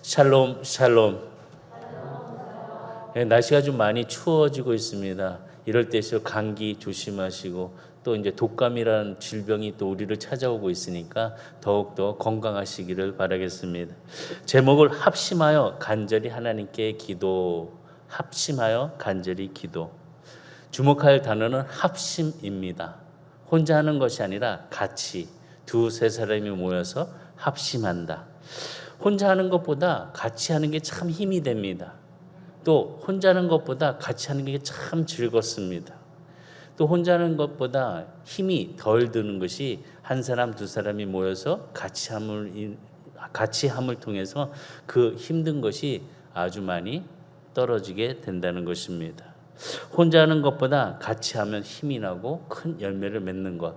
샬롬, 샬롬. 날씨가 좀 많이 추워지고 있습니다. 이럴 때일수록 감기 조심하시고 또 이제 독감이라는 질병이 또 우리를 찾아오고 있으니까 더욱더 건강하시기를 바라겠습니다. 제목을 합심하여 간절히 하나님께 기도. 합심하여 간절히 기도. 주목할 단어는 합심입니다. 혼자 하는 것이 아니라 같이 두세 사람이 모여서 합심한다. 혼자 하는 것보다 같이 하는 게 참 힘이 됩니다. 또 혼자 하는 것보다 같이 하는 게 참 즐겁습니다. 또 혼자 하는 것보다 힘이 덜 드는 것이 한 사람 두 사람이 모여서 같이 함을 통해서 그 힘든 것이 아주 많이 떨어지게 된다는 것입니다. 혼자 하는 것보다 같이 하면 힘이 나고 큰 열매를 맺는 것,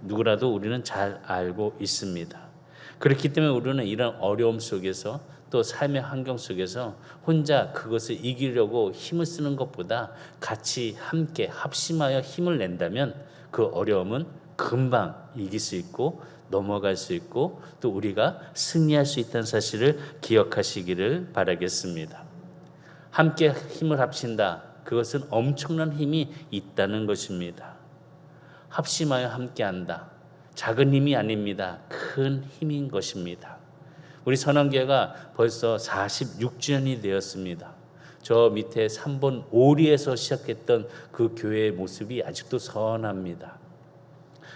누구라도 우리는 잘 알고 있습니다. 그렇기 때문에 우리는 이런 어려움 속에서 또 삶의 환경 속에서 혼자 그것을 이기려고 힘을 쓰는 것보다 같이 함께 합심하여 힘을 낸다면 그 어려움은 금방 이길 수 있고 넘어갈 수 있고 또 우리가 승리할 수 있다는 사실을 기억하시기를 바라겠습니다. 함께 힘을 합친다. 그것은 엄청난 힘이 있다는 것입니다. 합심하여 함께한다. 작은 힘이 아닙니다. 큰 힘인 것입니다. 우리 선한교회가 벌써 46주년이 되었습니다. 저 밑에 3번 오리에서 시작했던 그 교회의 모습이 아직도 선합니다.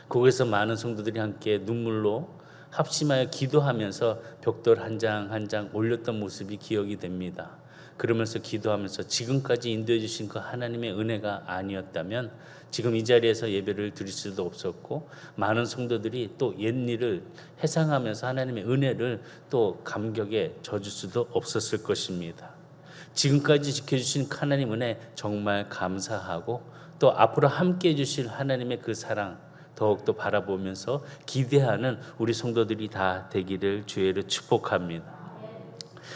거기서 많은 성도들이 함께 눈물로 합심하여 기도하면서 벽돌 한 장 한 장 올렸던 모습이 기억이 됩니다. 그러면서 기도하면서 지금까지 인도해 주신 그 하나님의 은혜가 아니었다면 지금 이 자리에서 예배를 드릴 수도 없었고 많은 성도들이 또 옛일을 회상하면서 하나님의 은혜를 또 감격에 젖을 수도 없었을 것입니다. 지금까지 지켜주신 하나님 은혜 정말 감사하고 또 앞으로 함께해 주실 하나님의 그 사랑 더욱더 바라보면서 기대하는 우리 성도들이 다 되기를 주의로 축복합니다.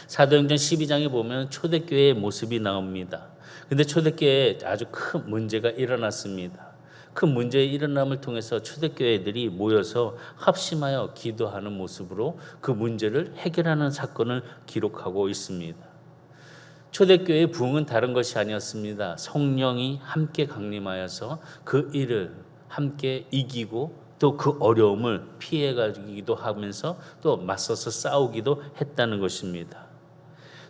사도행전 12장에 보면 초대교회의 모습이 나옵니다. 근데 초대교회에 아주 큰 문제가 일어났습니다. 큰 문제의 일어남을 통해서 초대교회들이 모여서 합심하여 기도하는 모습으로 그 문제를 해결하는 사건을 기록하고 있습니다. 초대교회의 부흥은 다른 것이 아니었습니다. 성령이 함께 강림하여서 그 일을 함께 이기고 또 그 어려움을 피해가기도 하면서 또 맞서서 싸우기도 했다는 것입니다.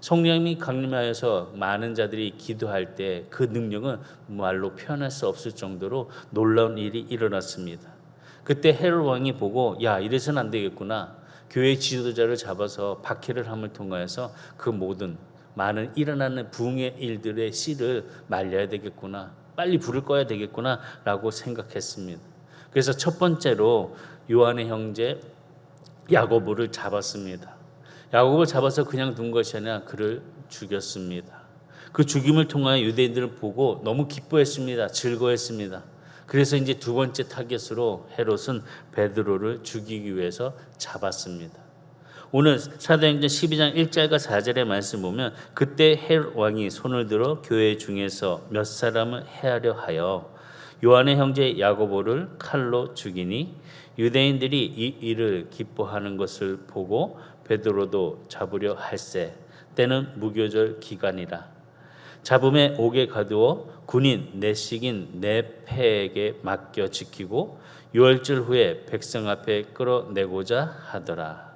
성령이 강림하여서 많은 자들이 기도할 때 그 능력은 말로 표현할 수 없을 정도로 놀라운 일이 일어났습니다. 그때 헤롯 왕이 보고 야 이래서는 안 되겠구나. 교회 지도자를 잡아서 박해를 함을 통하여서 그 모든 많은 일어나는 부흥의 일들의 씨를 말려야 되겠구나. 빨리 불을 꺼야 되겠구나 라고 생각했습니다. 그래서 첫 번째로 요한의 형제 야고보를 잡았습니다. 야고보를 잡아서 그냥 둔 것이 아니라 그를 죽였습니다. 그 죽임을 통하여 유대인들을 보고 너무 기뻐했습니다. 즐거워했습니다. 그래서 이제 두 번째 타겟으로 헤롯은 베드로를 죽이기 위해서 잡았습니다. 오늘 사도행전 12장 1절과 4절의 말씀 보면 그때 헤롯 왕이 손을 들어 교회 중에서 몇 사람을 해하려 하여 요한의 형제 야고보를 칼로 죽이니 유대인들이 이 일을 기뻐하는 것을 보고 베드로도 잡으려 할세 때는 무교절 기간이라 잡음에 옥에 가두어 군인 내식인 네페에게 맡겨 지키고 6월절 후에 백성 앞에 끌어내고자 하더라.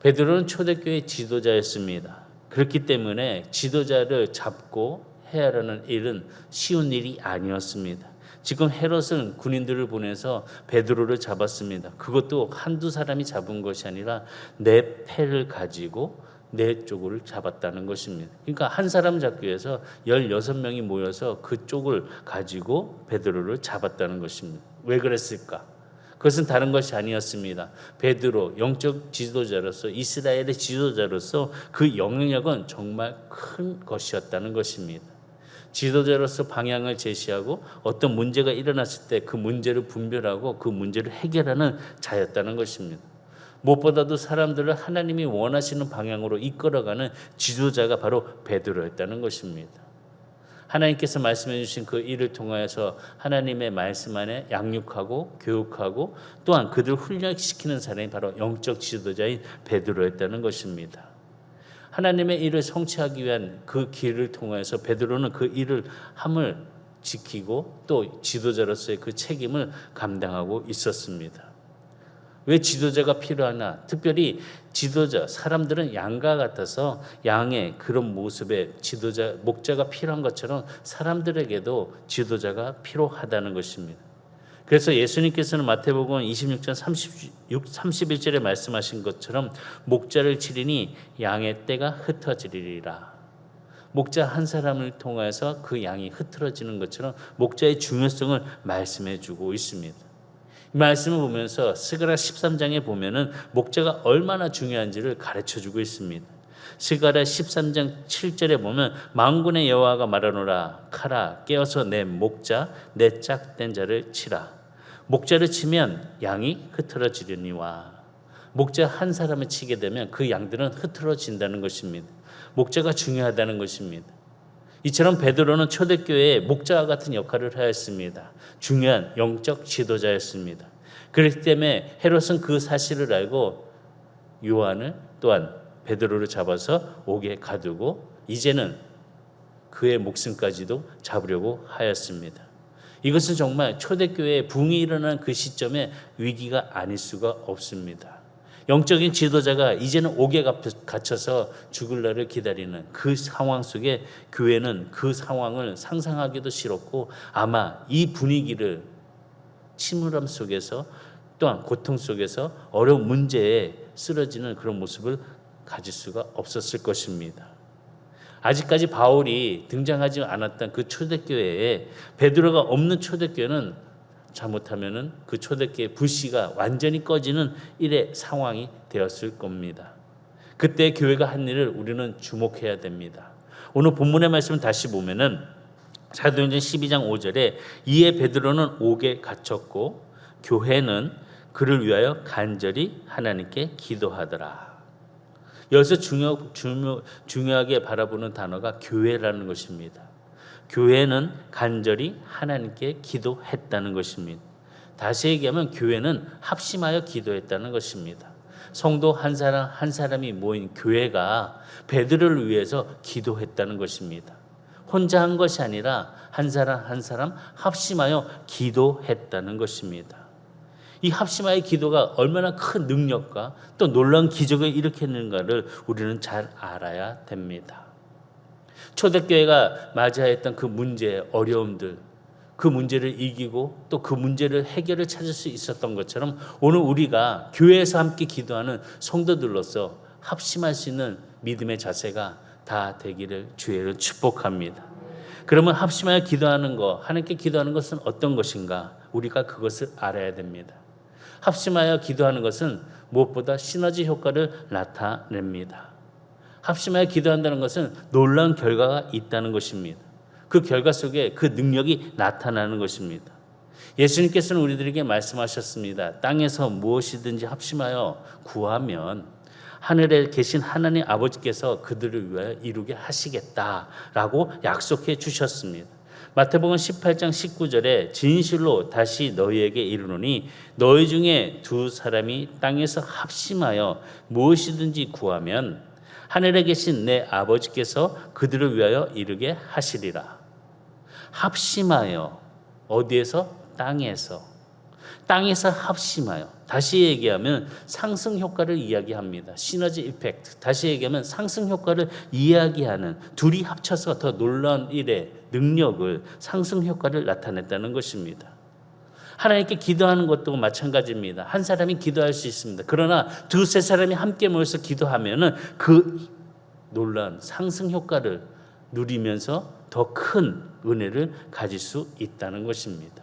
베드로는 초대교회 지도자였습니다. 그렇기 때문에 지도자를 잡고 해하려는 일은 쉬운 일이 아니었습니다. 지금 헤롯은 군인들을 보내서 베드로를 잡았습니다. 그것도 한두 사람이 잡은 것이 아니라 네 패를 가지고 네 쪽을 잡았다는 것입니다. 그러니까 한 사람 잡기 위해서 16명이 모여서 그 쪽을 가지고 베드로를 잡았다는 것입니다. 왜 그랬을까? 그것은 다른 것이 아니었습니다. 베드로 영적 지도자로서 이스라엘의 지도자로서 그 영향력은 정말 큰 것이었다는 것입니다. 지도자로서 방향을 제시하고 어떤 문제가 일어났을 때 그 문제를 분별하고 그 문제를 해결하는 자였다는 것입니다. 무엇보다도 사람들을 하나님이 원하시는 방향으로 이끌어가는 지도자가 바로 베드로였다는 것입니다. 하나님께서 말씀해 주신 그 일을 통하여서 하나님의 말씀 안에 양육하고 교육하고 또한 그들을 훈련시키는 사람이 바로 영적 지도자인 베드로였다는 것입니다. 하나님의 일을 성취하기 위한 그 길을 통해서 베드로는 그 일을 함을 지키고 또 지도자로서의 그 책임을 감당하고 있었습니다. 왜 지도자가 필요하나? 특별히 지도자, 사람들은 양과 같아서 양의 그런 모습에 지도자, 목자가 필요한 것처럼 사람들에게도 지도자가 필요하다는 것입니다. 그래서 예수님께서는 마태복음 26장 31절에 말씀하신 것처럼 목자를 치리니 양의 떼가 흩어지리라. 목자 한 사람을 통해서 그 양이 흐트러지는 것처럼 목자의 중요성을 말씀해 주고 있습니다. 이 말씀을 보면서 스가랴 13장에 보면은 목자가 얼마나 중요한지를 가르쳐 주고 있습니다. 스가랴 13장 7절에 보면 만군의 여호와가 말하노라 카라 깨어서 내 목자 내 짝된 자를 치라. 목자를 치면 양이 흐트러지려니와. 목자 한 사람을 치게 되면 그 양들은 흐트러진다는 것입니다. 목자가 중요하다는 것입니다. 이처럼 베드로는 초대교회의 목자와 같은 역할을 하였습니다. 중요한 영적 지도자였습니다. 그렇기 때문에 헤롯은 그 사실을 알고 요한을 또한 베드로를 잡아서 옥에 가두고 이제는 그의 목숨까지도 잡으려고 하였습니다. 이것은 정말 초대교회에 붕이 일어난 그 시점에 위기가 아닐 수가 없습니다. 영적인 지도자가 이제는 옥에 갇혀서 죽을 날을 기다리는 그 상황 속에 교회는 그 상황을 상상하기도 싫었고 아마 이 분위기를 침울함 속에서 또한 고통 속에서 어려운 문제에 쓰러지는 그런 모습을 가질 수가 없었을 것입니다. 아직까지 바울이 등장하지 않았던 그 초대교회에 베드로가 없는 초대교회는 잘못하면은 그 초대교회 불씨가 완전히 꺼지는 일의 상황이 되었을 겁니다. 그때 교회가 한 일을 우리는 주목해야 됩니다. 오늘 본문의 말씀을 다시 보면은 사도행전 12장 5절에 이에 베드로는 옥에 갇혔고 교회는 그를 위하여 간절히 하나님께 기도하더라. 여기서 중요하게 바라보는 단어가 교회라는 것입니다. 교회는 간절히 하나님께 기도했다는 것입니다. 다시 얘기하면 교회는 합심하여 기도했다는 것입니다. 성도 한 사람 한 사람이 모인 교회가 베드로를 위해서 기도했다는 것입니다. 혼자 한 것이 아니라 한 사람 한 사람 합심하여 기도했다는 것입니다. 이 합심하여 기도가 얼마나 큰 능력과 또 놀라운 기적을 일으켰는가를 우리는 잘 알아야 됩니다. 초대교회가 맞이하여 했던 그 문제, 어려움들, 그 문제를 이기고 또 그 문제를 해결을 찾을 수 있었던 것처럼 오늘 우리가 교회에서 함께 기도하는 성도들로서 합심할 수 있는 믿음의 자세가 다 되기를 주의를 축복합니다. 그러면 합심하여 기도하는 것, 하나님께 기도하는 것은 어떤 것인가? 우리가 그것을 알아야 됩니다. 합심하여 기도하는 것은 무엇보다 시너지 효과를 나타냅니다. 합심하여 기도한다는 것은 놀라운 결과가 있다는 것입니다. 그 결과 속에 그 능력이 나타나는 것입니다. 예수님께서는 우리들에게 말씀하셨습니다. 땅에서 무엇이든지 합심하여 구하면 하늘에 계신 하나님 아버지께서 그들을 위하여 이루게 하시겠다라고 약속해 주셨습니다. 마태복음 18장 19절에 진실로 다시 너희에게 이르노니 너희 중에 두 사람이 땅에서 합심하여 무엇이든지 구하면 하늘에 계신 내 아버지께서 그들을 위하여 이루게 하시리라. 합심하여 어디에서? 땅에서 합심하여. 다시 얘기하면 상승 효과를 이야기합니다. 시너지 이펙트. 다시 얘기하면 상승 효과를 이야기하는 둘이 합쳐서 더 놀라운 일의 능력을 상승 효과를 나타냈다는 것입니다. 하나님께 기도하는 것도 마찬가지입니다. 한 사람이 기도할 수 있습니다. 그러나 두세 사람이 함께 모여서 기도하면은 그 놀라운 상승 효과를 누리면서 더 큰 은혜를 가질 수 있다는 것입니다.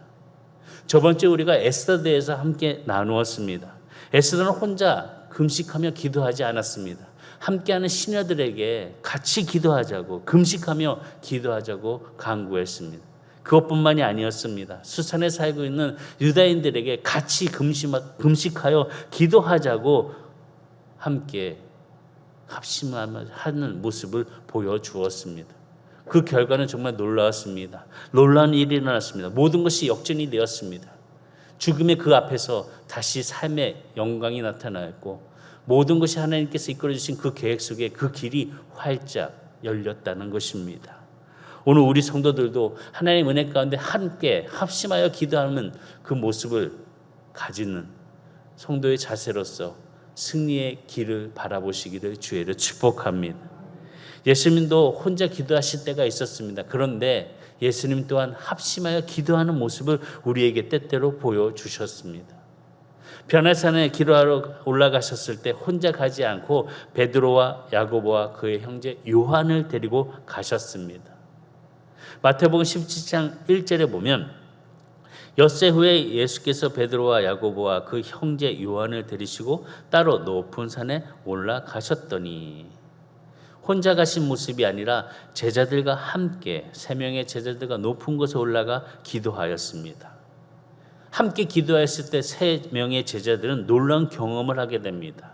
저번 주에 우리가 에스더대에서 함께 나누었습니다. 에스더는 혼자 금식하며 기도하지 않았습니다. 함께하는 시녀들에게 같이 기도하자고 금식하며 기도하자고 강구했습니다. 그것뿐만이 아니었습니다. 수산에 살고 있는 유다인들에게 같이 금식하여 기도하자고 함께 합심하는 모습을 보여주었습니다. 그 결과는 정말 놀라웠습니다. 놀라운 일이 일어났습니다. 모든 것이 역전이 되었습니다. 죽음의 그 앞에서 다시 삶의 영광이 나타나였고 모든 것이 하나님께서 이끌어 주신 그 계획 속에 그 길이 활짝 열렸다는 것입니다. 오늘 우리 성도들도 하나님 은혜 가운데 함께 합심하여 기도하는 그 모습을 가지는 성도의 자세로서 승리의 길을 바라보시기를 주의로 축복합니다. 예수님도 혼자 기도하실 때가 있었습니다. 그런데 예수님 또한 합심하여 기도하는 모습을 우리에게 때때로 보여주셨습니다. 변화산에 기도하러 올라가셨을 때 혼자 가지 않고 베드로와 야고보와 그의 형제 요한을 데리고 가셨습니다. 마태복음 17장 1절에 보면 엿새 후에 예수께서 베드로와 야고보와 그 형제 요한을 데리시고 따로 높은 산에 올라가셨더니, 혼자 가신 모습이 아니라 제자들과 함께 3명의 제자들과 높은 곳에 올라가 기도하였습니다. 함께 기도했을 때 3명의 제자들은 놀라운 경험을 하게 됩니다.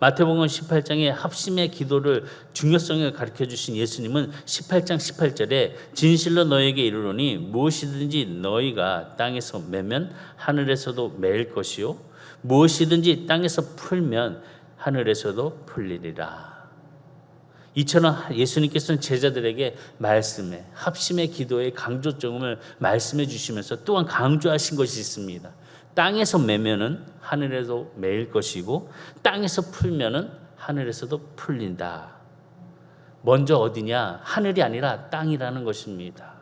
마태복음 18장의 합심의 기도를 중요성을 가르쳐 주신 예수님은 18장 18절에 진실로 너에게 이르노니 무엇이든지 너희가 땅에서 매면 하늘에서도 매일 것이요 무엇이든지 땅에서 풀면 하늘에서도 풀리리라. 이처럼 예수님께서는 제자들에게 말씀에 합심의 기도의 강조점을 말씀해 주시면서 또한 강조하신 것이 있습니다. 땅에서 매면은 하늘에도 매일 것이고 땅에서 풀면은 하늘에서도 풀린다. 먼저 어디냐? 하늘이 아니라 땅이라는 것입니다.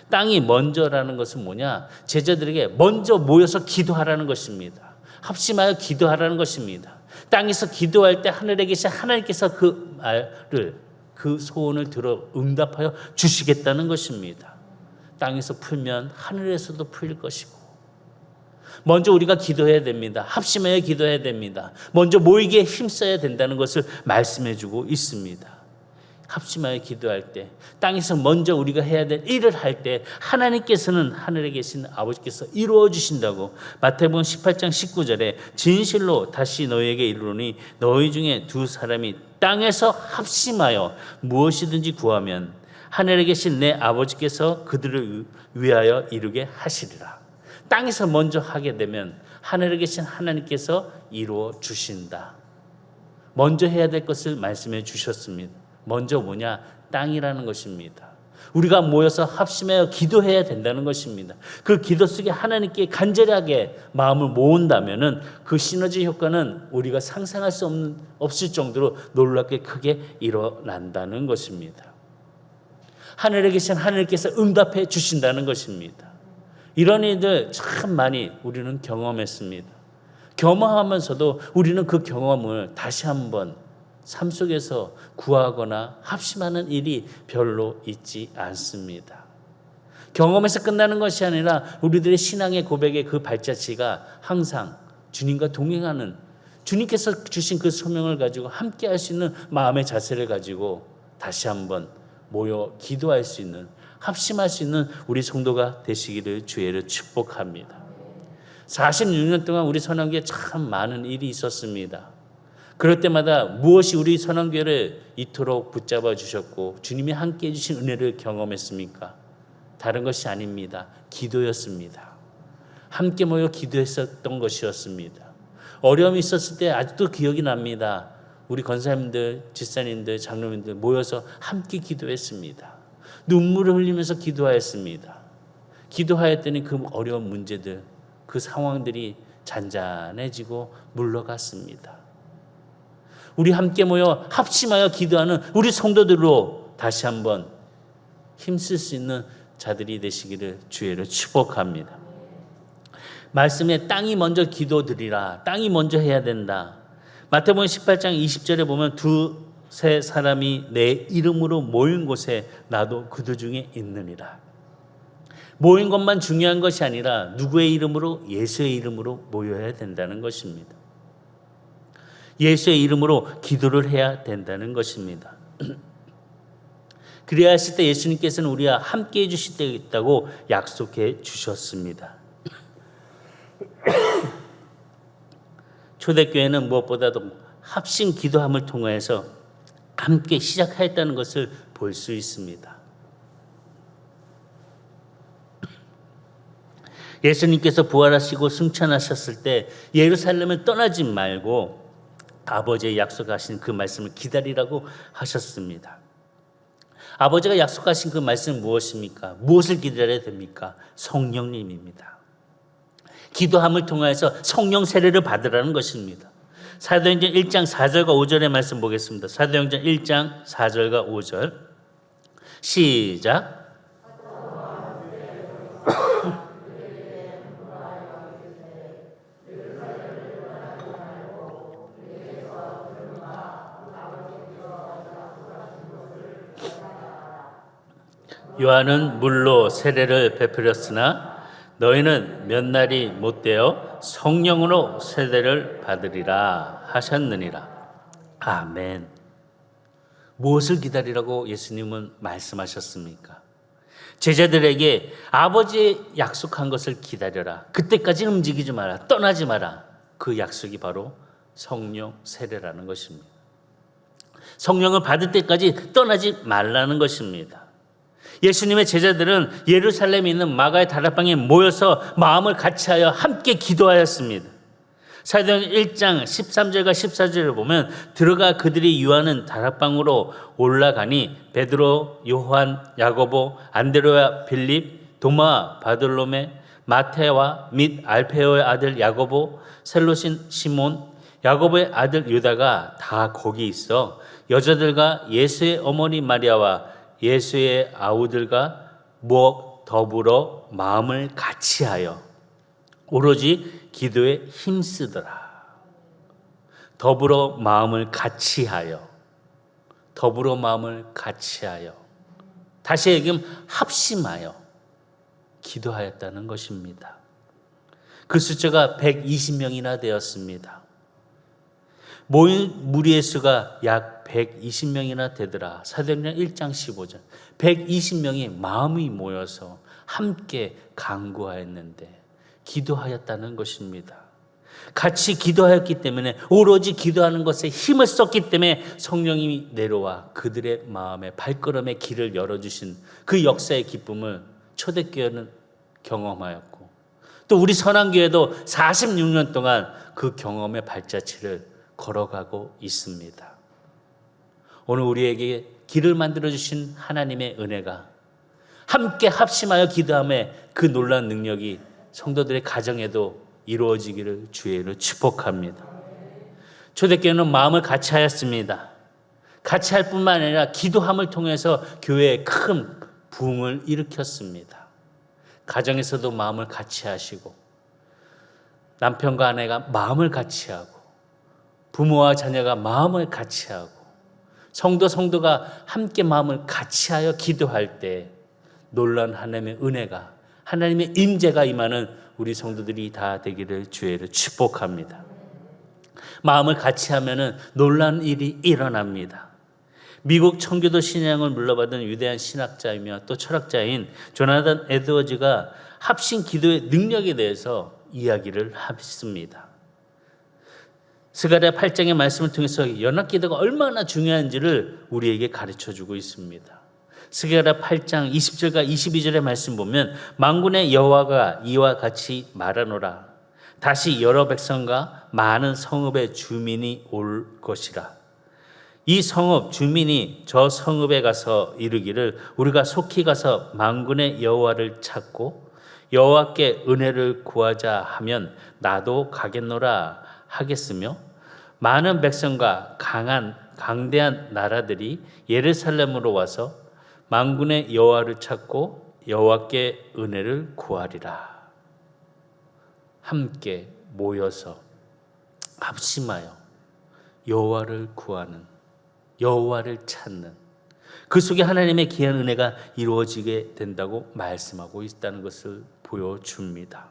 땅이 먼저라는 것은 뭐냐? 제자들에게 먼저 모여서 기도하라는 것입니다. 합심하여 기도하라는 것입니다. 땅에서 기도할 때 하늘에 계신 하나님께서 그 말을, 그 소원을 들어 응답하여 주시겠다는 것입니다. 땅에서 풀면 하늘에서도 풀릴 것이고, 먼저 우리가 기도해야 됩니다. 합심하여 기도해야 됩니다. 먼저 모이기에 힘써야 된다는 것을 말씀해 주고 있습니다. 합심하여 기도할 때, 땅에서 먼저 우리가 해야 될 일을 할 때 하나님께서는 하늘에 계신 아버지께서 이루어 주신다고 마태복음 18장 19절에 진실로 다시 너희에게 이르노니 너희 중에 2사람이 땅에서 합심하여 무엇이든지 구하면 하늘에 계신 내 아버지께서 그들을 위하여 이루게 하시리라. 땅에서 먼저 하게 되면 하늘에 계신 하나님께서 이루어 주신다. 먼저 해야 될 것을 말씀해 주셨습니다. 먼저 뭐냐? 땅이라는 것입니다. 우리가 모여서 합심하여 기도해야 된다는 것입니다. 그 기도 속에 하나님께 간절하게 마음을 모은다면은 그 시너지 효과는 우리가 상상할 수 없을 정도로 놀랍게 크게 일어난다는 것입니다. 하늘에 계신 하나님께서 응답해 주신다는 것입니다. 이런 일들 참 많이 우리는 경험했습니다. 경험하면서도 우리는 그 경험을 다시 한번 삶 속에서 구하거나 합심하는 일이 별로 있지 않습니다. 경험에서 끝나는 것이 아니라 우리들의 신앙의 고백의 그 발자취가 항상 주님과 동행하는, 주님께서 주신 그 소명을 가지고 함께 할 수 있는 마음의 자세를 가지고 다시 한번 모여 기도할 수 있는, 합심할 수 있는 우리 성도가 되시기를 주의를 축복합니다. 46년 동안 우리 선한교회에 참 많은 일이 있었습니다. 그럴 때마다 무엇이 우리 선한교회를 이토록 붙잡아 주셨고 주님이 함께 해주신 은혜를 경험했습니까? 다른 것이 아닙니다. 기도였습니다. 함께 모여 기도했었던 것이었습니다. 어려움이 있었을 때 아직도 기억이 납니다. 우리 권사님들, 집사님들, 장로님들 모여서 함께 기도했습니다. 눈물을 흘리면서 기도하였습니다. 기도하였더니 그 어려운 문제들, 그 상황들이 잔잔해지고 물러갔습니다. 우리 함께 모여 합심하여 기도하는 우리 성도들로 다시 한번 힘쓸 수 있는 자들이 되시기를 주의로 축복합니다. 말씀에 땅이 먼저 기도드리라. 땅이 먼저 해야 된다. 마태복음 18장 20절에 보면 2-3 사람이 내 이름으로 모인 곳에 나도 그들 중에 있느니라. 모인 것만 중요한 것이 아니라 누구의 이름으로? 예수의 이름으로 모여야 된다는 것입니다. 예수의 이름으로 기도를 해야 된다는 것입니다. 그래야 하실 때 예수님께서는 우리와 함께 해주실 때 있다고 약속해 주셨습니다. 초대교회는 무엇보다도 합심 기도함을 통해서 함께 시작하였다는 것을 볼 수 있습니다. 예수님께서 부활하시고 승천하셨을 때 예루살렘을 떠나지 말고 아버지의 약속하신 그 말씀을 기다리라고 하셨습니다. 아버지가 약속하신 그 말씀은 무엇입니까? 무엇을 기다려야 됩니까? 성령님입니다. 기도함을 통해서 성령 세례를 받으라는 것입니다. 사도행전 1장 4절과 5절의 말씀 보겠습니다. 사도행전 1장 4절과 5절 시작. 요한은 물로 세례를 베풀었으나 너희는 몇 날이 못되어 성령으로 세례를 받으리라 하셨느니라. 아멘. 무엇을 기다리라고 예수님은 말씀하셨습니까? 제자들에게 아버지의 약속한 것을 기다려라. 그때까지 움직이지 마라. 떠나지 마라. 그 약속이 바로 성령 세례라는 것입니다. 성령을 받을 때까지 떠나지 말라는 것입니다. 예수님의 제자들은 예루살렘에 있는 마가의 다락방에 모여서 마음을 같이하여 함께 기도하였습니다. 사도행전 1장 13절과 14절을 보면 들어가 그들이 유하는 다락방으로 올라가니 베드로, 요한, 야고보, 안드레와 빌립, 도마, 바돌로메, 마테와 및 알페오의 아들 야고보, 셀로신 시몬, 야고보의 아들 유다가 다 거기 있어 여자들과 예수의 어머니 마리아와 예수의 아우들과 더불어 마음을 같이하여 오로지 기도에 힘쓰더라. 더불어 마음을 같이하여 다시 얘기하면 합심하여 기도하였다는 것입니다. 그 숫자가 120명이나 되었습니다. 모인 무리의 수가 약 120명이나 되더라. 사도행전 1장 15절. 120명이 마음이 모여서 함께 간구하였는데 기도하였다는 것입니다. 같이 기도하였기 때문에 오로지 기도하는 것에 힘을 썼기 때문에 성령이 내려와 그들의 마음에 발걸음의 길을 열어주신 그 역사의 기쁨을 초대교회는 경험하였고 또 우리 선한교회도 46년 동안 그 경험의 발자취를 걸어가고 있습니다. 오늘 우리에게 길을 만들어주신 하나님의 은혜가 함께 합심하여 기도함에 그 놀라운 능력이 성도들의 가정에도 이루어지기를 주의로 축복합니다. 초대교회는 마음을 같이 하였습니다. 같이 할 뿐만 아니라 기도함을 통해서 교회에 큰 부흥을 일으켰습니다. 가정에서도 마음을 같이 하시고 남편과 아내가 마음을 같이 하고 부모와 자녀가 마음을 같이 하고 성도가 함께 마음을 같이 하여 기도할 때 놀라운 하나님의 은혜가 하나님의 임재가 임하는 우리 성도들이 다 되기를 주의로 축복합니다. 마음을 같이 하면은 놀라운 일이 일어납니다. 미국 청교도 신앙을 물러받은 위대한 신학자이며 또 철학자인 조나단 에드워즈가 합심 기도의 능력에 대해서 이야기를 했습니다. 스가랴 8장의 말씀을 통해서 연합기도가 얼마나 중요한지를 우리에게 가르쳐주고 있습니다. 스가랴 8장 20절과 22절의 말씀 보면 만군의 여호와가 이와 같이 말하노라. 다시 여러 백성과 많은 성읍의 주민이 올 것이라. 이 성읍 주민이 저 성읍에 가서 이르기를 우리가 속히 가서 만군의 여호와를 찾고 여호와께 은혜를 구하자 하면 나도 가겠노라 하겠으며 많은 백성과 강대한 나라들이 예루살렘으로 와서 만군의 여호와를 찾고 여호와께 은혜를 구하리라. 함께 모여서 합심하여 여호와를 구하는, 여호와를 찾는 그 속에 하나님의 귀한 은혜가 이루어지게 된다고 말씀하고 있다는 것을 보여줍니다.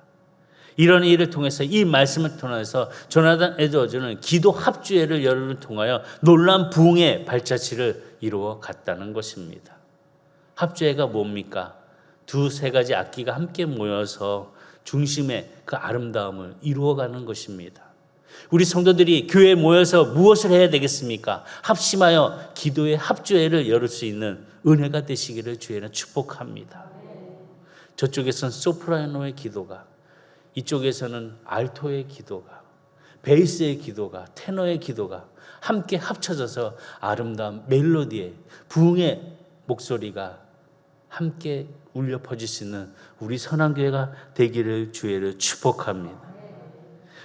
이런 일을 통해서 이 말씀을 통해서 조나단 에드워즈는 기도 합주회를 열을 통하여 놀라운 부흥의 발자취를 이루어 갔다는 것입니다. 합주회가 뭡니까? 두세 가지 악기가 함께 모여서 중심의 그 아름다움을 이루어가는 것입니다. 우리 성도들이 교회에 모여서 무엇을 해야 되겠습니까? 합심하여 기도의 합주회를 열을 수 있는 은혜가 되시기를 주의는 축복합니다. 저쪽에서는 소프라노의 기도가, 이쪽에서는 알토의 기도가, 베이스의 기도가, 테너의 기도가 함께 합쳐져서 아름다운 멜로디의 부흥의 목소리가 함께 울려 퍼질 수 있는 우리 선한교회가 되기를 주의를 축복합니다.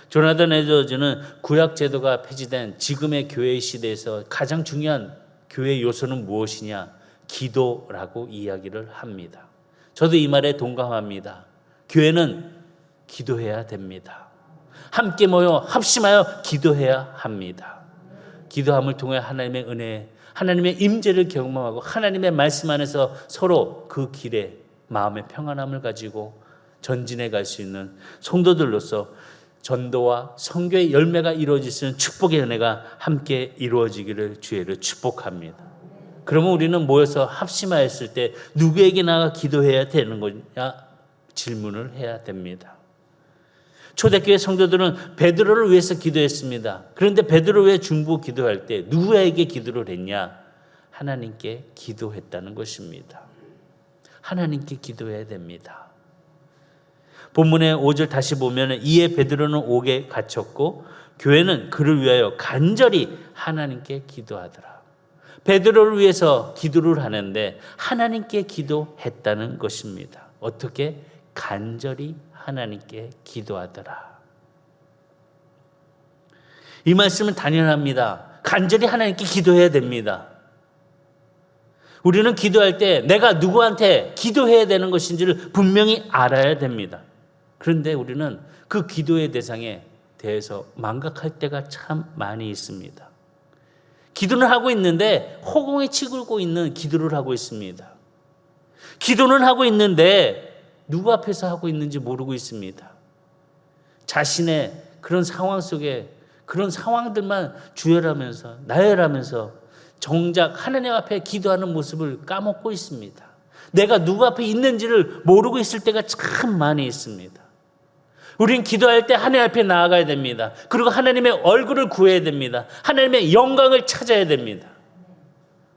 조나단 에드워즈는 구약 제도가 폐지된 지금의 교회 시대에서 가장 중요한 교회 요소는 무엇이냐? 기도라고 이야기를 합니다. 저도 이 말에 동감합니다. 교회는 기도해야 됩니다. 함께 모여 합심하여 기도해야 합니다. 기도함을 통해 하나님의 은혜, 하나님의 임재를 경험하고 하나님의 말씀 안에서 서로 그 길에 마음의 평안함을 가지고 전진해 갈 수 있는 성도들로서 전도와 선교의 열매가 이루어질 수 있는 축복의 은혜가 함께 이루어지기를 주의를 축복합니다. 그러면 우리는 모여서 합심하였을 때 누구에게 나가 기도해야 되는 거냐 질문을 해야 됩니다. 초대교회 성도들은 베드로를 위해서 기도했습니다. 그런데 베드로를 위해 중보 기도할 때 누구에게 기도를 했냐? 하나님께 기도했다는 것입니다. 하나님께 기도해야 됩니다. 본문의 5절 다시 보면 이에 베드로는 옥에 갇혔고 교회는 그를 위하여 간절히 하나님께 기도하더라. 베드로를 위해서 기도를 하는데 하나님께 기도했다는 것입니다. 어떻게? 간절히 하나님께 기도하더라. 이 말씀은 당연합니다. 간절히 하나님께 기도해야 됩니다. 우리는 기도할 때 내가 누구한테 기도해야 되는 것인지를 분명히 알아야 됩니다. 그런데 우리는 그 기도의 대상에 대해서 망각할 때가 참 많이 있습니다. 기도는 하고 있는데 허공에 치굴고 있는 기도를 하고 있습니다. 기도는 하고 있는데 누구 앞에서 하고 있는지 모르고 있습니다. 자신의 그런 상황 속에 그런 상황들만 주열하면서 나열하면서 정작 하나님 앞에 기도하는 모습을 까먹고 있습니다. 내가 누구 앞에 있는지를 모르고 있을 때가 참 많이 있습니다. 우린 기도할 때 하나님 앞에 나아가야 됩니다. 그리고 하나님의 얼굴을 구해야 됩니다. 하나님의 영광을 찾아야 됩니다.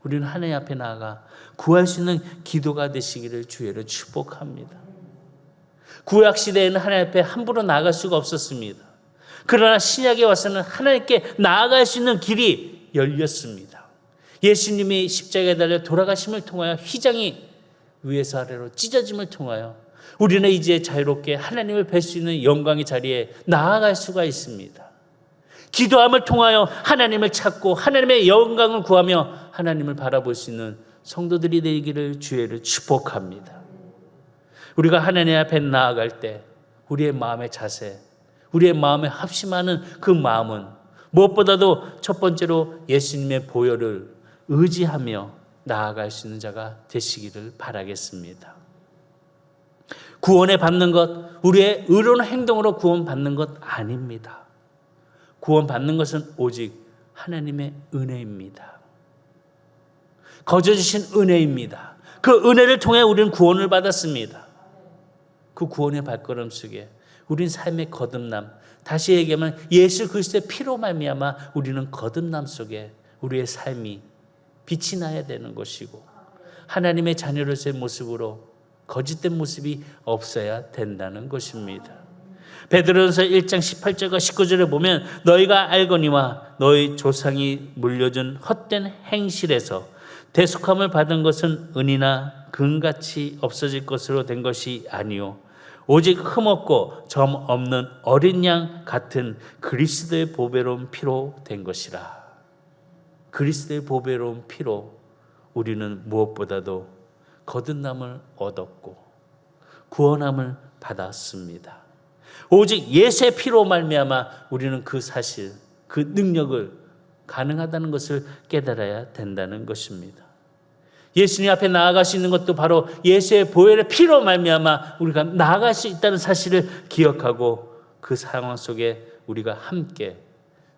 우리는 하나님 앞에 나아가 구할 수 있는 기도가 되시기를 주의로 축복합니다. 구약 시대에는 하나님 앞에 함부로 나아갈 수가 없었습니다. 그러나 신약에 와서는 하나님께 나아갈 수 있는 길이 열렸습니다. 예수님이 십자가에 달려 돌아가심을 통하여 휘장이 위에서 아래로 찢어짐을 통하여 우리는 이제 자유롭게 하나님을 뵐 수 있는 영광의 자리에 나아갈 수가 있습니다. 기도함을 통하여 하나님을 찾고 하나님의 영광을 구하며 하나님을 바라볼 수 있는 성도들이 되기를 주의를 축복합니다. 우리가 하나님 앞에 나아갈 때 우리의 마음의 자세, 우리의 마음에 합심하는 그 마음은 무엇보다도 첫 번째로 예수님의 보혈을 의지하며 나아갈 수 있는 자가 되시기를 바라겠습니다. 구원에 받는 것, 우리의 의로운 행동으로 구원받는 것 아닙니다. 구원받는 것은 오직 하나님의 은혜입니다. 거저주신 은혜입니다. 그 은혜를 통해 우리는 구원을 받았습니다. 그 구원의 발걸음 속에 우리는 삶의 거듭남, 다시 얘기하면 예수 그리스도의 피로 말미암아 우리는 거듭남 속에 우리의 삶이 빛이 나야 되는 것이고 하나님의 자녀로서의 모습으로 거짓된 모습이 없어야 된다는 것입니다. 베드로전서 1장 18절과 19절에 보면 너희가 알거니와 너희 조상이 물려준 헛된 행실에서 대속함을 받은 것은 은이나 금같이 없어질 것으로 된 것이 아니요 오직 흠없고 점 없는 어린 양 같은 그리스도의 보배로운 피로 된 것이라. 그리스도의 보배로운 피로 우리는 무엇보다도 거듭남을 얻었고 구원함을 받았습니다. 오직 예수의 피로 말미암아 우리는 그 사실, 그 능력을 가능하다는 것을 깨달아야 된다는 것입니다. 예수님 앞에 나아갈 수 있는 것도 바로 예수의 보혈의 피로 말미암아 우리가 나아갈 수 있다는 사실을 기억하고 그 상황 속에 우리가 함께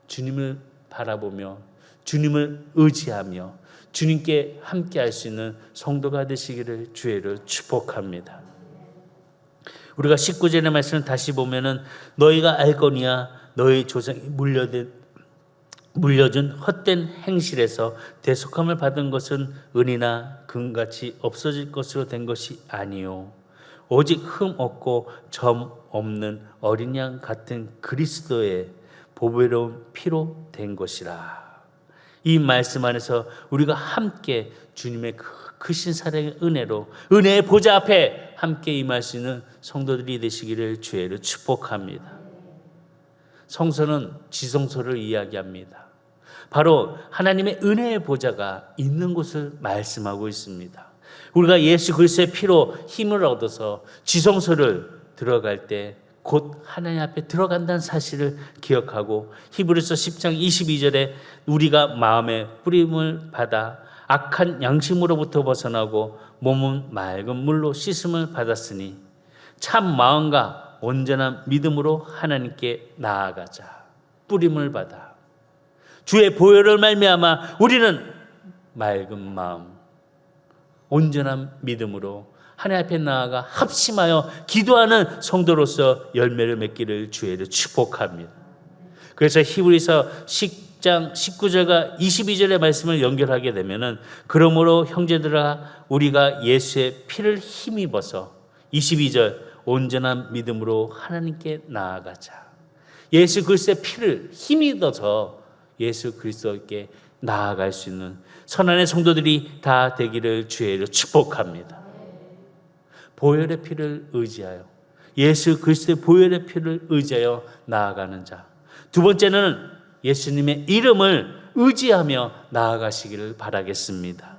주님을 바라보며 주님을 의지하며 주님께 함께 할 수 있는 성도가 되시기를 주의를 축복합니다. 우리가 19절의 말씀을 다시 보면은 너희가 알거니와 너희 조상이 물려준 헛된 행실에서 대속함을 받은 것은 은이나 금같이 없어질 것으로 된 것이 아니요 오직 흠 없고 점 없는 어린 양 같은 그리스도의 보배로운 피로 된 것이라. 이 말씀 안에서 우리가 함께 주님의 크신 사랑의 은혜로 은혜의 보좌 앞에 함께 임할 수 있는 성도들이 되시기를 주의로 축복합니다. 성서는 지성소를 이야기합니다. 바로 하나님의 은혜의 보좌가 있는 곳을 말씀하고 있습니다. 우리가 예수 그리스도의 피로 힘을 얻어서 지성소를 들어갈 때 곧 하나님 앞에 들어간다는 사실을 기억하고 히브리서 10장 22절에 우리가 마음에 뿌림을 받아 악한 양심으로부터 벗어나고 몸은 맑은 물로 씻음을 받았으니 참 마음과 온전한 믿음으로 하나님께 나아가자. 뿌림을 받아 주의 보혈을 말미암아 우리는 맑은 마음, 온전한 믿음으로 하나님 앞에 나아가 합심하여 기도하는 성도로서 열매를 맺기를 주의로 축복합니다. 그래서 히브리서 10장 19절과 22절의 말씀을 연결하게 되면은 그러므로 형제들아 우리가 예수의 피를 힘입어서 22절 온전한 믿음으로 하나님께 나아가자. 예수 그리스도의 피를 힘입어서 예수 그리스도께 나아갈 수 있는 선한의 성도들이 다 되기를 주의로 축복합니다. 보혈의 피를 의지하여 예수 그리스도의 보혈의 피를 의지하여 나아가는 자. 두 번째는 예수님의 이름을 의지하며 나아가시기를 바라겠습니다.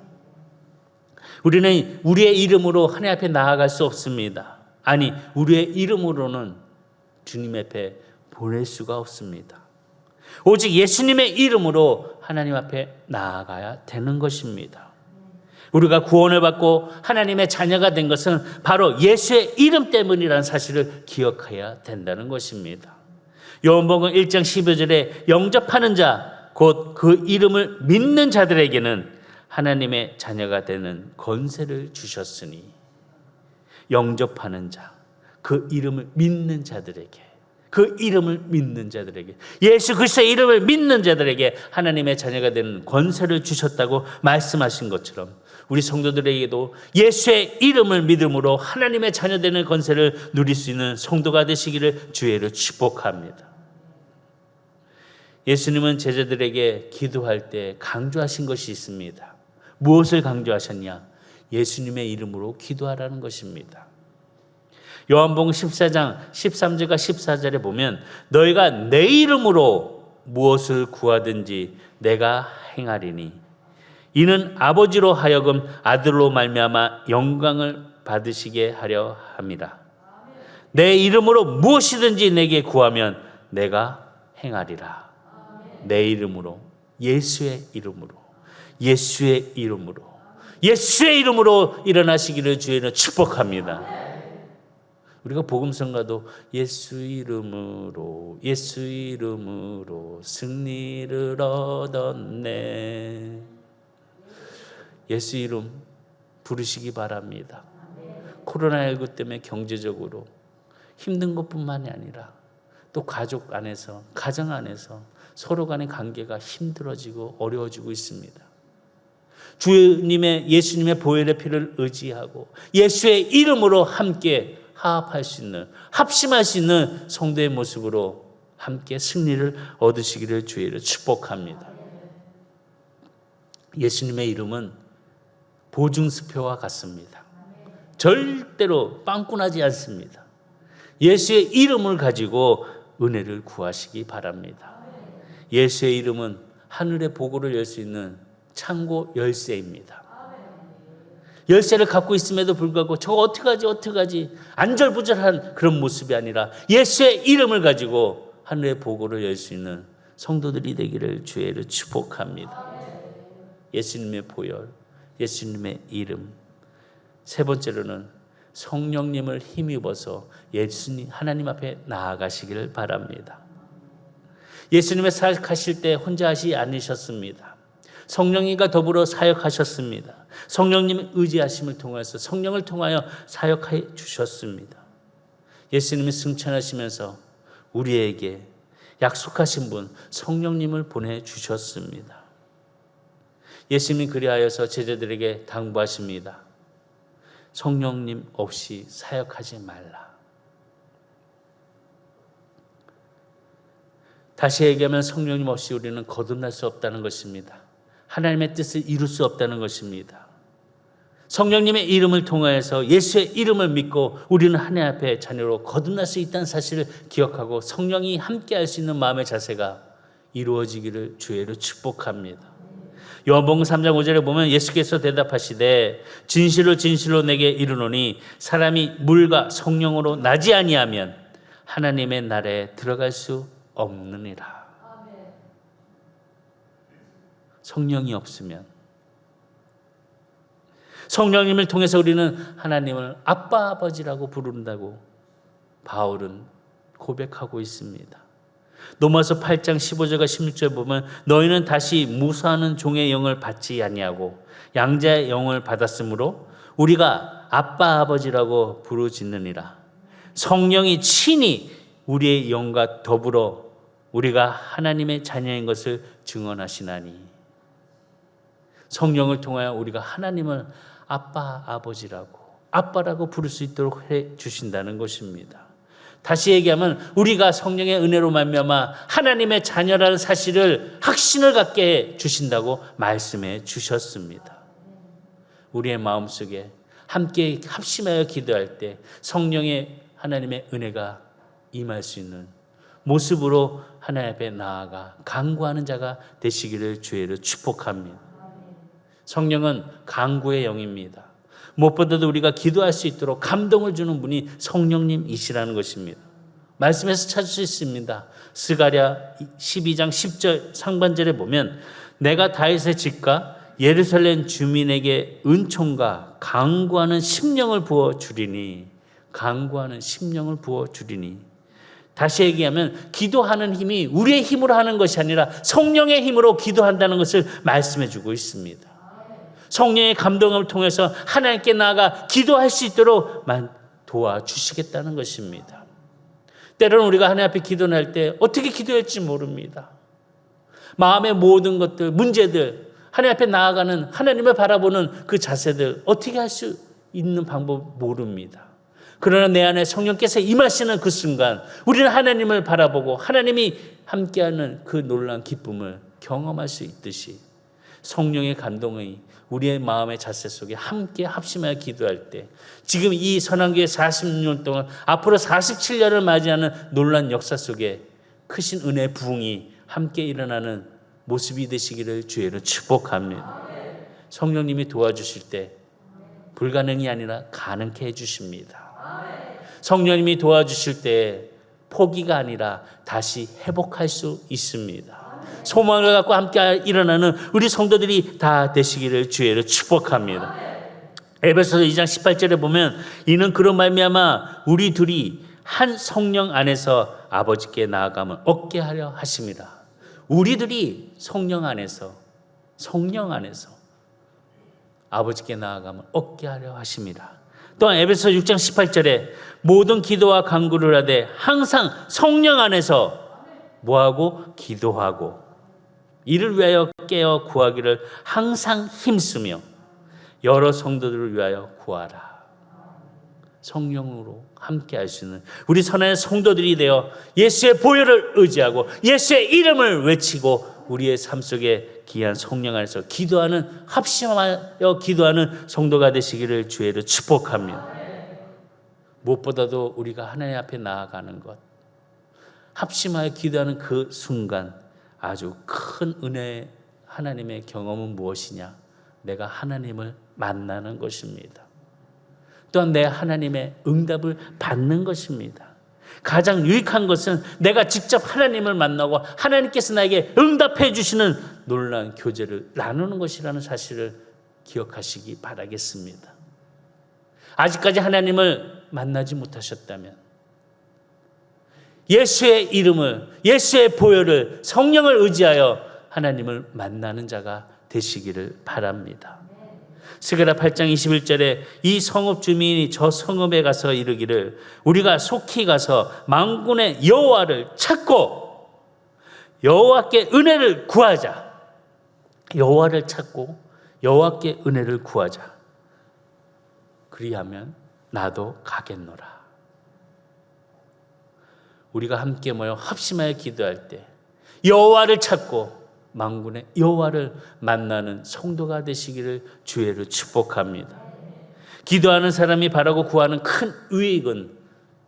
우리는 우리의 이름으로 하나님 앞에 나아갈 수 없습니다. 아니, 우리의 이름으로는 주님 앞에 보낼 수가 없습니다. 오직 예수님의 이름으로 하나님 앞에 나아가야 되는 것입니다. 우리가 구원을 받고 하나님의 자녀가 된 것은 바로 예수의 이름 때문이라는 사실을 기억해야 된다는 것입니다. 요한복음 1장 15절에 영접하는 자, 곧 그 이름을 믿는 자들에게는 하나님의 자녀가 되는 권세를 주셨으니, 영접하는 자, 그 이름을 믿는 자들에게, 그 이름을 믿는 자들에게, 예수 그리스도의 이름을 믿는 자들에게 하나님의 자녀가 되는 권세를 주셨다고 말씀하신 것처럼 우리 성도들에게도 예수의 이름을 믿음으로 하나님의 자녀 되는 권세를 누릴 수 있는 성도가 되시기를 주의로 축복합니다. 예수님은 제자들에게 기도할 때 강조하신 것이 있습니다. 무엇을 강조하셨냐? 예수님의 이름으로 기도하라는 것입니다. 요한복음 14장 13절과 14절에 보면 너희가 내 이름으로 무엇을 구하든지 내가 행하리니 이는 아버지로 하여금 아들로 말미암아 영광을 받으시게 하려 함이라. 내 이름으로 무엇이든지 내게 구하면 내가 행하리라. 내 이름으로, 예수의 이름으로, 예수의 이름으로, 예수의 이름으로 일어나시기를 주의는 축복합니다. 우리가 복음성가도 예수 이름으로, 예수 이름으로 승리를 얻었네. 예수 이름 부르시기 바랍니다. 코로나19 때문에 경제적으로 힘든 것뿐만이 아니라 또 가족 안에서, 가정 안에서 서로 간의 관계가 힘들어지고 어려워지고 있습니다. 주님의, 예수님의 보혈의 피를 의지하고 예수의 이름으로 함께 화합할 수 있는, 합심할 수 있는 성도의 모습으로 함께 승리를 얻으시기를 주의로 축복합니다. 예수님의 이름은 보증수표와 같습니다. 절대로 빵꾸나지 않습니다. 예수의 이름을 가지고 은혜를 구하시기 바랍니다. 예수의 이름은 하늘의 보고를 열 수 있는 창고 열쇠입니다. 열쇠를 갖고 있음에도 불구하고 저거 어떡하지 안절부절한 그런 모습이 아니라 예수의 이름을 가지고 하늘의 보고를 열 수 있는 성도들이 되기를 주의로 축복합니다. 예수님의 보혈, 예수님의 이름. 세 번째로는 성령님을 힘입어서 예수님, 하나님 앞에 나아가시기를 바랍니다. 예수님의 사역하실 때 혼자 하시지 않으셨습니다. 성령님과 더불어 사역하셨습니다. 성령님의 의지하심을 통해서 성령을 통하여 사역해 주셨습니다. 예수님이 승천하시면서 우리에게 약속하신 분 성령님을 보내주셨습니다. 예수님이 그리하여서 제자들에게 당부하십니다. 성령님 없이 사역하지 말라. 다시 얘기하면 성령님 없이 우리는 거듭날 수 없다는 것입니다. 하나님의 뜻을 이룰 수 없다는 것입니다. 성령님의 이름을 통하여서 예수의 이름을 믿고 우리는 하나님 앞에 자녀로 거듭날 수 있다는 사실을 기억하고 성령이 함께할 수 있는 마음의 자세가 이루어지기를 주의로 축복합니다. 요한복음 3장 5절에 보면 예수께서 대답하시되 진실로 진실로 내게 이르노니 사람이 물과 성령으로 나지 아니하면 하나님의 나라에 들어갈 수 없느니라. 성령이 없으면, 성령님을 통해서 우리는 하나님을 아빠 아버지라고 부른다고 바울은 고백하고 있습니다. 로마서 8장 15절과 16절에 보면 너희는 다시 무수하는 종의 영을 받지 아니하고 양자의 영을 받았으므로 우리가 아빠 아버지라고 부르짖느니라. 성령이 친히 우리의 영과 더불어 우리가 하나님의 자녀인 것을 증언하시나니, 성령을 통하여 우리가 하나님을 아빠 아버지라고, 아빠라고 부를 수 있도록 해 주신다는 것입니다. 다시 얘기하면 우리가 성령의 은혜로 말미암아 하나님의 자녀라는 사실을 확신을 갖게 해 주신다고 말씀해 주셨습니다. 우리의 마음속에 함께 합심하여 기도할 때 성령의 하나님의 은혜가 임할 수 있는 모습으로 하나님 앞에 나아가 간구하는 자가 되시기를 주의로 축복합니다. 성령은 간구의 영입니다. 무엇보다도 우리가 기도할 수 있도록 감동을 주는 분이 성령님이시라는 것입니다. 말씀에서 찾을 수 있습니다. 스가랴 12장 10절 상반절에 보면 내가 다윗의 집과 예루살렘 주민에게 은총과 간구하는 심령을 부어주리니, 간구하는 심령을 부어주리니. 다시 얘기하면 기도하는 힘이 우리의 힘으로 하는 것이 아니라 성령의 힘으로 기도한다는 것을 말씀해 주고 있습니다. 성령의 감동을 통해서 하나님께 나아가 기도할 수 있도록 도와주시겠다는 것입니다. 때로는 우리가 하나님 앞에 기도할 때 어떻게 기도할지 모릅니다. 마음의 모든 것들, 문제들, 하나님 앞에 나아가는 하나님을 바라보는 그 자세들 어떻게 할 수 있는 방법 모릅니다. 그러나 내 안에 성령께서 임하시는 그 순간 우리는 하나님을 바라보고 하나님이 함께하는 그 놀라운 기쁨을 경험할 수 있듯이 성령의 감동이 우리의 마음의 자세 속에 함께 합심하여 기도할 때 지금 이 선한교회 40년 동안 앞으로 47년을 맞이하는 놀라운 역사 속에 크신 은혜의 부흥이 함께 일어나는 모습이 되시기를 주의로 축복합니다. 성령님이 도와주실 때 불가능이 아니라 가능케 해주십니다. 성령님이 도와주실 때 포기가 아니라 다시 회복할 수 있습니다. 소망을 갖고 함께 일어나는 우리 성도들이 다 되시기를 주의로 축복합니다. 에베소서 2장 18절에 보면 이는 그런 말미암아 우리 둘이 한 성령 안에서 아버지께 나아감을 얻게 하려 하심이라. 우리들이 성령 안에서 아버지께 나아감을 얻게 하려 하심이라. 또한 에베소서 6장 18절에 모든 기도와 간구를 하되 항상 성령 안에서 뭐하고? 기도하고 이를 위하여 깨어 구하기를 항상 힘쓰며 여러 성도들을 위하여 구하라. 성령으로 함께 할 수 있는 우리 선한 성도들이 되어 예수의 보혈을 의지하고 예수의 이름을 외치고 우리의 삶 속에 귀한 성령 안에서 기도하는, 합심하여 기도하는 성도가 되시기를 주의로 축복합니다. 무엇보다도 우리가 하나님 앞에 나아가는 것, 합심하여 기도하는 그 순간 아주 큰 은혜의 하나님의 경험은 무엇이냐? 내가 하나님을 만나는 것입니다. 또한 내 하나님의 응답을 받는 것입니다. 가장 유익한 것은 내가 직접 하나님을 만나고 하나님께서 나에게 응답해 주시는 놀라운 교제를 나누는 것이라는 사실을 기억하시기 바라겠습니다. 아직까지 하나님을 만나지 못하셨다면 예수의 이름을, 예수의 보혈을, 성령을 의지하여 하나님을 만나는 자가 되시기를 바랍니다. 스가랴 8장 21절에 이 성읍 주민이 저 성읍에 가서 이르기를 우리가 속히 가서 만군의 여호와를 찾고 여호와께 은혜를 구하자. 여호와를 찾고 여호와께 은혜를 구하자. 그리하면 나도 가겠노라. 우리가 함께 모여 합심하여 기도할 때 여호와를 찾고 만군의 여호와를 만나는 성도가 되시기를 주의로 축복합니다. 기도하는 사람이 바라고 구하는 큰 유익은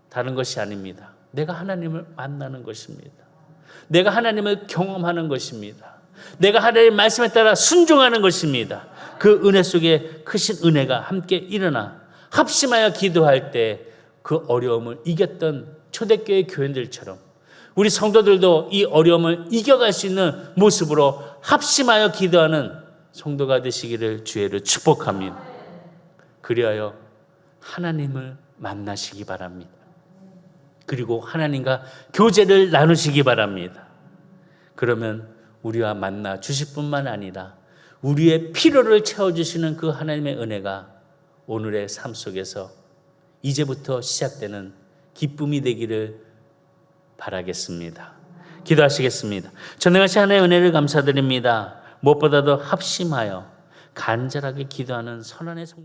다른 것이 아닙니다. 내가 하나님을 만나는 것입니다. 내가 하나님을 경험하는 것입니다. 내가 하나님의 말씀에 따라 순종하는 것입니다. 그 은혜 속에 크신 은혜가 함께 일어나 합심하여 기도할 때 그 어려움을 이겼던 초대교회 교인들처럼 우리 성도들도 이 어려움을 이겨갈 수 있는 모습으로 합심하여 기도하는 성도가 되시기를 주의로 축복합니다. 그리하여 하나님을 만나시기 바랍니다. 그리고 하나님과 교제를 나누시기 바랍니다. 그러면 우리와 만나 주실 뿐만 아니라 우리의 필요를 채워주시는 그 하나님의 은혜가 오늘의 삶 속에서 이제부터 시작되는 기쁨이 되기를 바라겠습니다. 기도하시겠습니다. 전능하신 하나님의 은혜를 감사드립니다. 무엇보다도 합심하여 간절하게 기도하는 선한의 성